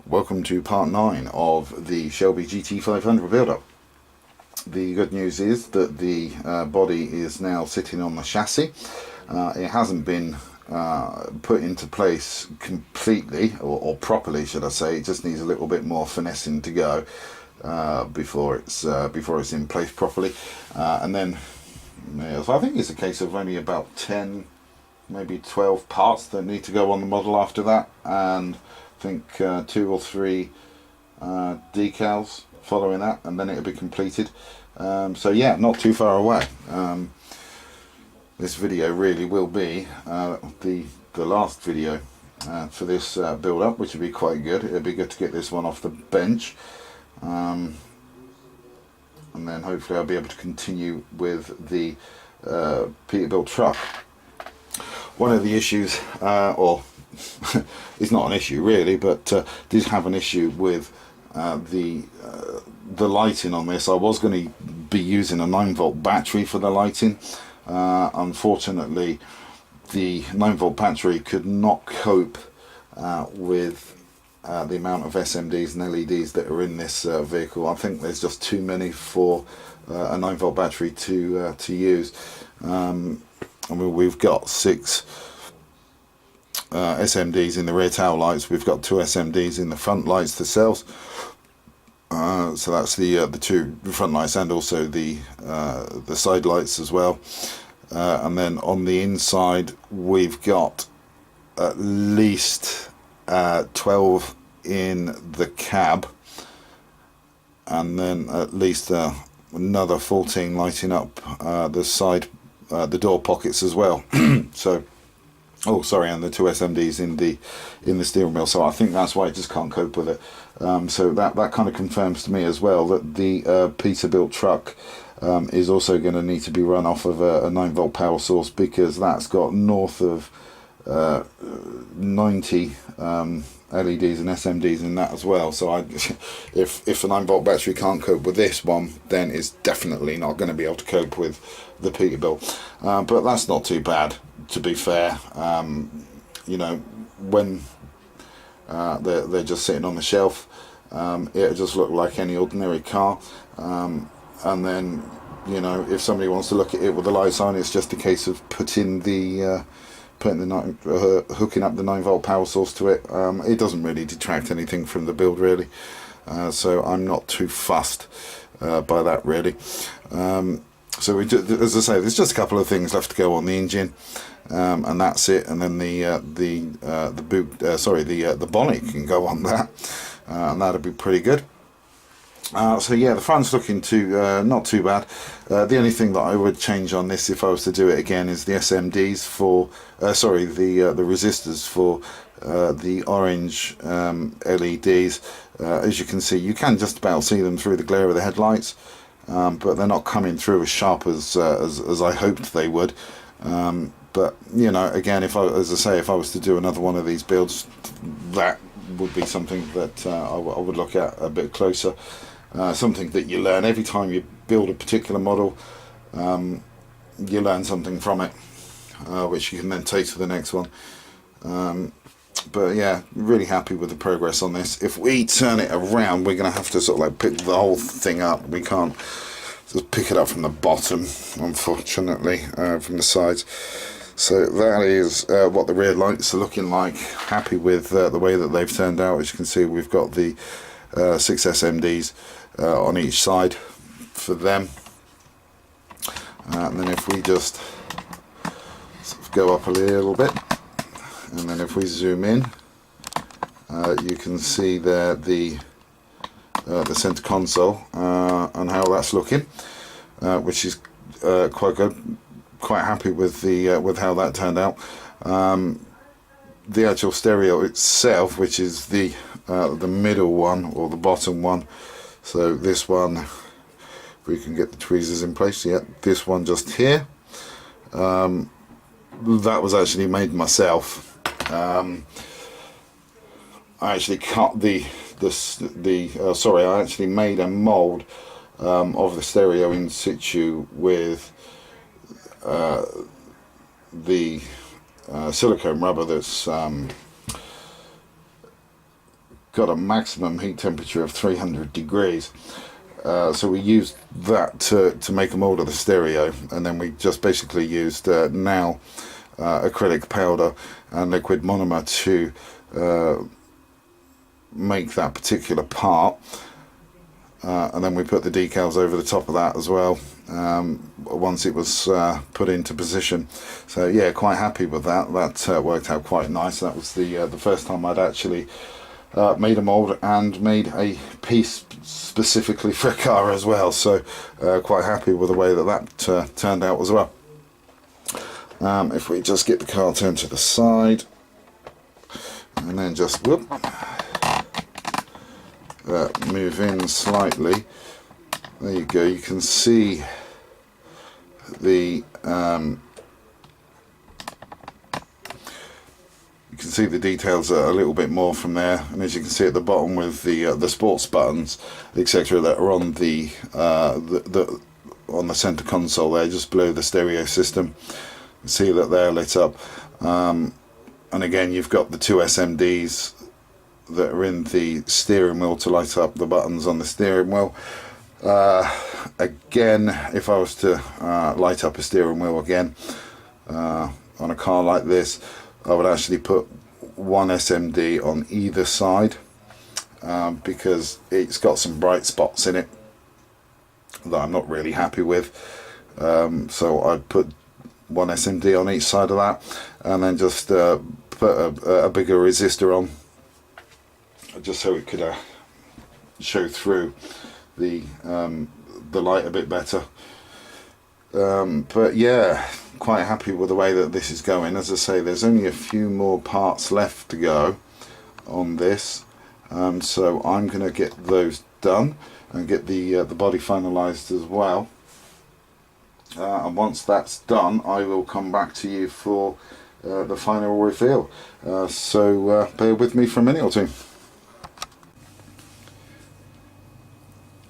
Welcome to part 9 of the Shelby GT500 build-up. The good news is that the body is now sitting on the chassis. It hasn't been put into place completely, or properly should I say. It just needs a little bit more finessing to go before it's in place properly. And then so I think it's a case of only about 10, maybe 12 parts that need to go on the model after that, and I think 2 or 3 decals following that, and then it'll be completed. So yeah, not too far away. This video really will be the last video for this build up, which will be quite good. It'll be good to get this one off the bench, and then hopefully I'll be able to continue with the Peterbilt truck. One of the issues, or it's not an issue really, but did have an issue with the lighting on this. I was going to be using a 9-volt battery for the lighting. Unfortunately, the 9-volt battery could not cope with the amount of SMDs and LEDs that are in this vehicle. I think there's just too many for a 9-volt battery to use. I mean, we've got 6 SMDs in the rear tail lights. We've got 2 SMDs in the front lights themselves. So that's the 2 front lights and also the side lights as well. And then on the inside we've got at least 12 in the cab, and then at least another 14 lighting up the side, the door pockets as well. So, oh sorry, and the 2 SMDs in the steering wheel. So I think that's why it just can't cope with it. So that kind of confirms to me as well that the Peterbilt truck is also going to need to be run off of a 9-volt power source, because that's got north of 90 LEDs and SMDs in that as well. So if a 9-volt battery can't cope with this one, then it's definitely not going to be able to cope with the Peterbilt. But that's not too bad, to be fair. You know, when they're just sitting on the shelf, it'll just look like any ordinary car. And then, you know, if somebody wants to look at it with the lights on, it's just a case of hooking up the 9-volt power source to it. It doesn't really detract anything from the build really, so I'm not too fussed by that really. So we do, as I say, there's just a couple of things left to go on the engine, and that's it. And then the bonnet can go on that, and that'll be pretty good. So yeah, the front's looking not too bad. The only thing that I would change on this if I was to do it again is the SMDs for, the resistors for the orange LEDs. As you can see, you can just about see them through the glare of the headlights, but they're not coming through as sharp as I hoped they would. But you know, again, as I say, if I was to do another one of these builds, that would be something that I would look at a bit closer. Something that you learn every time you build a particular model. You learn something from it, which you can then take to the next one. But yeah, really happy with the progress on this. If we turn it around, we're going to have to sort of like pick the whole thing up. We can't just pick it up from the bottom, unfortunately, from the sides. So that is what the rear lights are looking like. Happy with the way that they've turned out. As you can see, we've got the 6 SMDs on each side for them. And then if we just sort of go up a little bit, and then if we zoom in, you can see there the center console and how that's looking, which is quite good. Quite happy with with how that turned out. The actual stereo itself, which is the middle one or the bottom one, so this one, we can get the tweezers in place. Yeah, this one just here, that was actually made myself. I actually cut I actually made a mold of the stereo in situ with silicone rubber that's got a maximum heat temperature of 300 degrees. So we used that to make a mold of the stereo, and then we just basically used now acrylic powder and liquid monomer to make that particular part, and then we put the decals over the top of that as well once it was put into position. So yeah, quite happy with that. That worked out quite nice. That was the first time I'd actually made a mold and made a piece specifically for a car as well, so quite happy with the way that turned out as well. If we just get the car turned to the side and then just whoop, move in slightly, there you go. You can see the details a little bit more from there, and as you can see at the bottom with the sports buttons, etc., that are on the center console there, just below the stereo system. You can see that they're lit up, and again you've got the two SMDs that are in the steering wheel to light up the buttons on the steering wheel. Again, if I was to light up a steering wheel again on a car like this, I would actually put one SMD on either side, because it's got some bright spots in it that I'm not really happy with. So I'd put one SMD on each side of that, and then just put a bigger resistor on, just so it could show through the light a bit better. But yeah, quite happy with the way that this is going. As I say, there's only a few more parts left to go on this, so I'm going to get those done and get the body finalized as well. And once that's done, I will come back to you for the final reveal. So bear with me for a minute or two.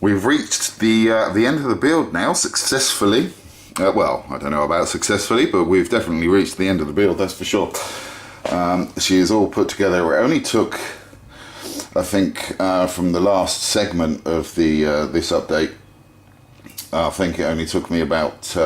We've reached the end of the build now successfully. Well, I don't know about successfully, but we've definitely reached the end of the build, that's for sure. She is all put together. It only took, I think, from the last segment of this update, I think it only took me about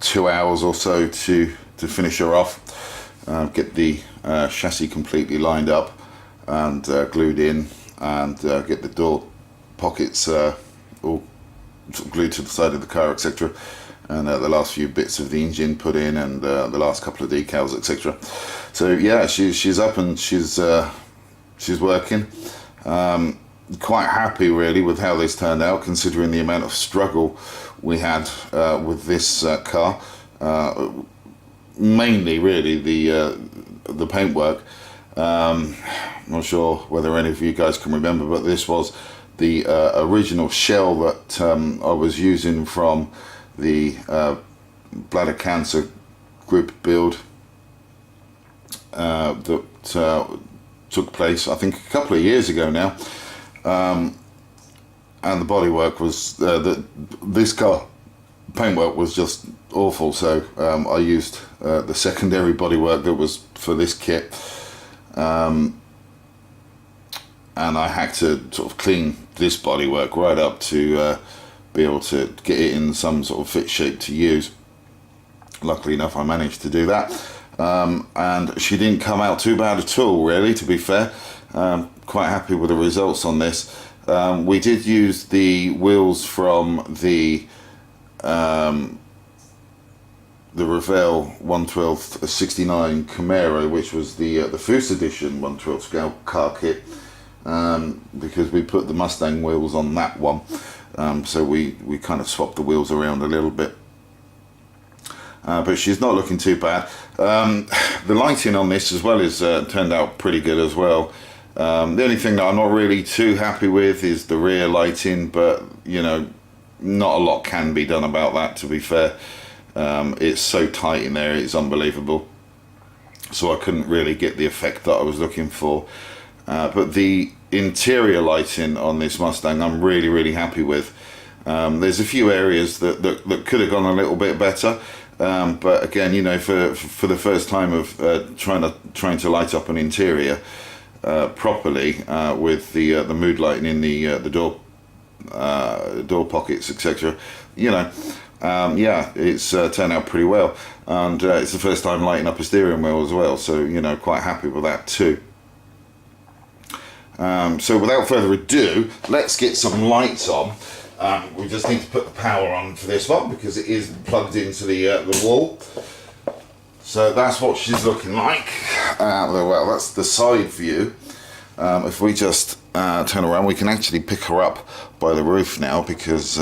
2 hours or so to finish her off, get the chassis completely lined up and glued in, and get the door pockets all glued to the side of the car, etc., and the last few bits of the engine put in, and the last couple of decals, etc. So yeah, she's up and she's working. Quite happy really with how this turned out, considering the amount of struggle we had with this car. Mainly really the paintwork. I'm not sure whether any of you guys can remember, but this was the original shell that I was using from the bladder cancer group build that took place, I think, a couple of years ago now, and the bodywork was this car paintwork was just awful, so I used the secondary bodywork that was for this kit, and I had to sort of clean this bodywork right up to be able to get it in some sort of fit shape to use. Luckily enough, I managed to do that, and she didn't come out too bad at all, really, to be fair. Quite happy with the results on this. We did use the wheels from the Revell 112 69 Camaro, which was the Foose Edition 112 scale car kit, because we put the Mustang wheels on that one, so we kind of swapped the wheels around a little bit. But she's not looking too bad. The lighting on this as well is turned out pretty good as well. The only thing that I'm not really too happy with is the rear lighting, but you know, not a lot can be done about that, to be fair. It's so tight in there, it's unbelievable, so I couldn't really get the effect that I was looking for. But the interior lighting on this Mustang I'm really happy with. There's a few areas that could have gone a little bit better, but again, you know, for the first time of trying to light up an interior, properly with the mood lighting in the door pockets, etc. You know, yeah, it's turned out pretty well, and it's the first time lighting up a steering wheel as well, so you know, quite happy with that too. So without further ado, let's get some lights on. We just need to put the power on for this one because it is plugged into the wall. So that's what she's looking like. Well, that's the side view. If we just turn around, we can actually pick her up by the roof now because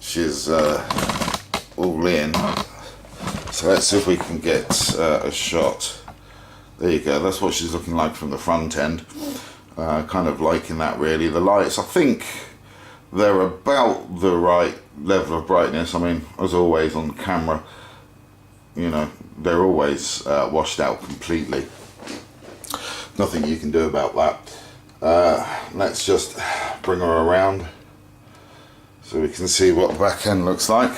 she's all in. So let's see if we can get a shot. There you go, that's what she's looking like from the front end. Kind of liking that really. The lights, I think they're about the right level of brightness. I mean, as always on camera, you know, they're always washed out completely. Nothing you can do about that. Let's just bring her around so we can see what the back end looks like.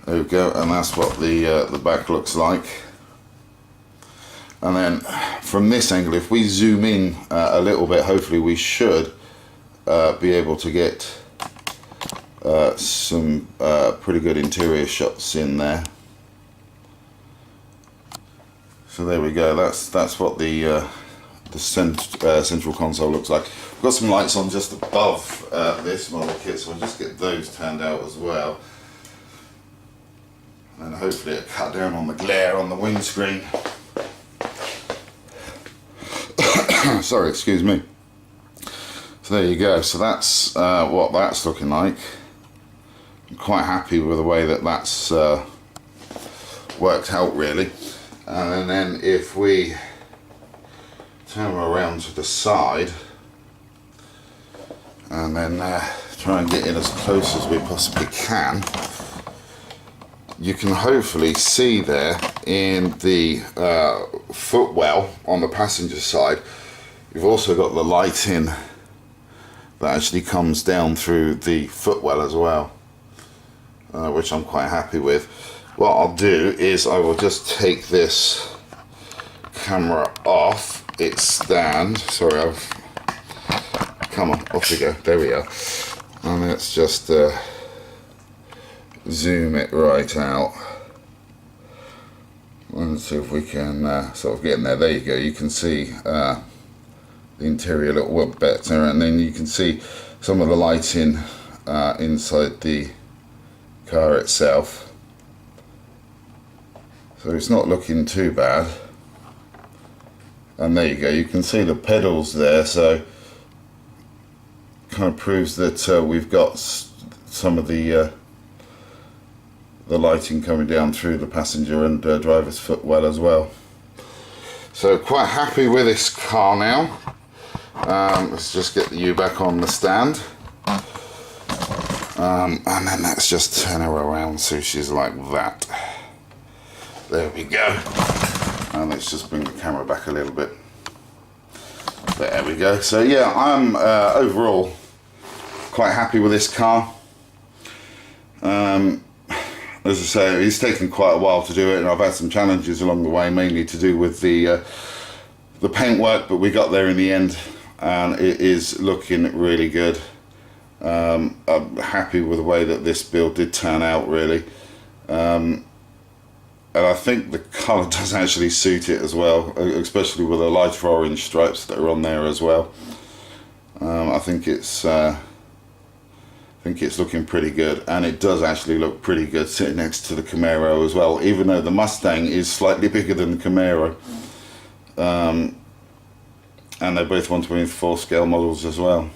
There we go, and that's what the back looks like. And then from this angle, if we zoom in a little bit, hopefully we should be able to get some pretty good interior shots in there. So there we go. That's what the central console looks like. We've got some lights on just above this model kit, so I'll just get those turned out as well. And hopefully it'll cut down on the glare on the windscreen. Sorry, excuse me. So there you go. So that's what that's looking like. I'm quite happy with the way that that's worked out really. And then if we turn her around to the side and then try and get in as close as we possibly can, you can hopefully see there in the footwell on the passenger side, you've also got the lighting that actually comes down through the footwell as well, which I'm quite happy with. What I'll do is I will just take this camera off its stand. Sorry, come on, off we go. There we are. And let's just zoom it right out and see if we can sort of get in there. There you go. You can see the interior a little bit better, and then you can see some of the lighting inside the car itself. So it's not looking too bad. And there you go, you can see the pedals there, so kind of proves that we've got some of the lighting coming down through the passenger and driver's footwell as well. So quite happy with this car now. Let's just get the U back on the stand. And then let's just turn her around so she's like that. There we go. And let's just bring the camera back a little bit. There we go. So yeah, I'm overall quite happy with this car. As I say, it's taken quite a while to do it, and I've had some challenges along the way, mainly to do with the paintwork, but we got there in the end, and it is looking really good. I'm happy with the way that this build did turn out, really. And I think the colour does actually suit it as well, especially with the lighter orange stripes that are on there as well. I think it's looking pretty good, and it does actually look pretty good sitting next to the Camaro as well, even though the Mustang is slightly bigger than the Camaro. And they're both 1/24 scale models as well.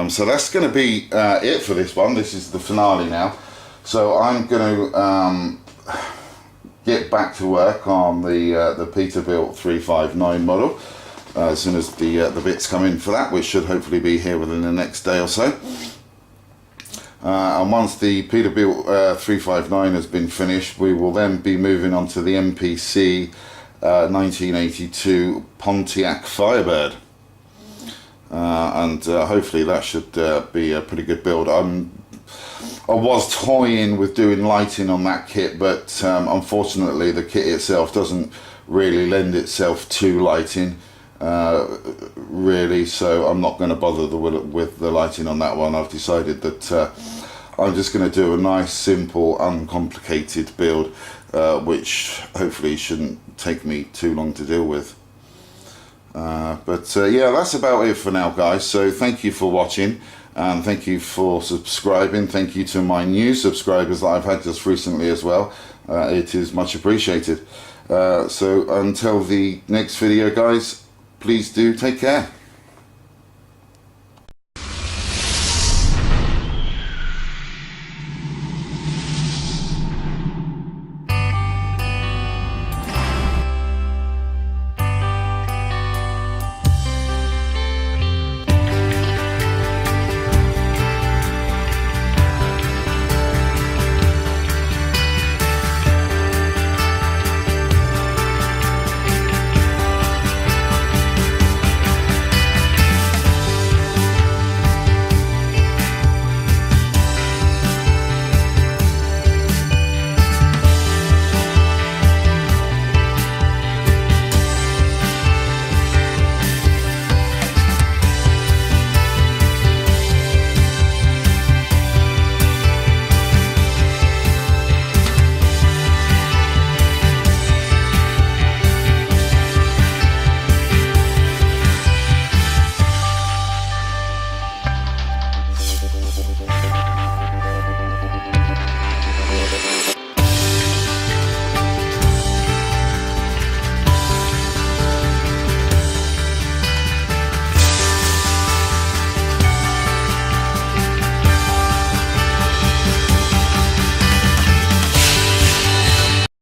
So that's going to be it for this one. This is the finale now. So I'm going to get back to work on the Peterbilt 359 model as soon as the bits come in for that, which should hopefully be here within the next day or so. And once the Peterbilt 359 has been finished, we will then be moving on to the MPC 1982 Pontiac Firebird. And hopefully that should be a pretty good build. I was toying with doing lighting on that kit, but unfortunately the kit itself doesn't really lend itself to lighting, really, so I'm not going to bother with the lighting on that one. I've decided that I'm just going to do a nice, simple, uncomplicated build, which hopefully shouldn't take me too long to deal with. Yeah, that's about it for now, guys. So thank you for watching, and thank you for subscribing. Thank you to my new subscribers that I've had just recently as well. It is much appreciated. So until the next video, guys, please do take care.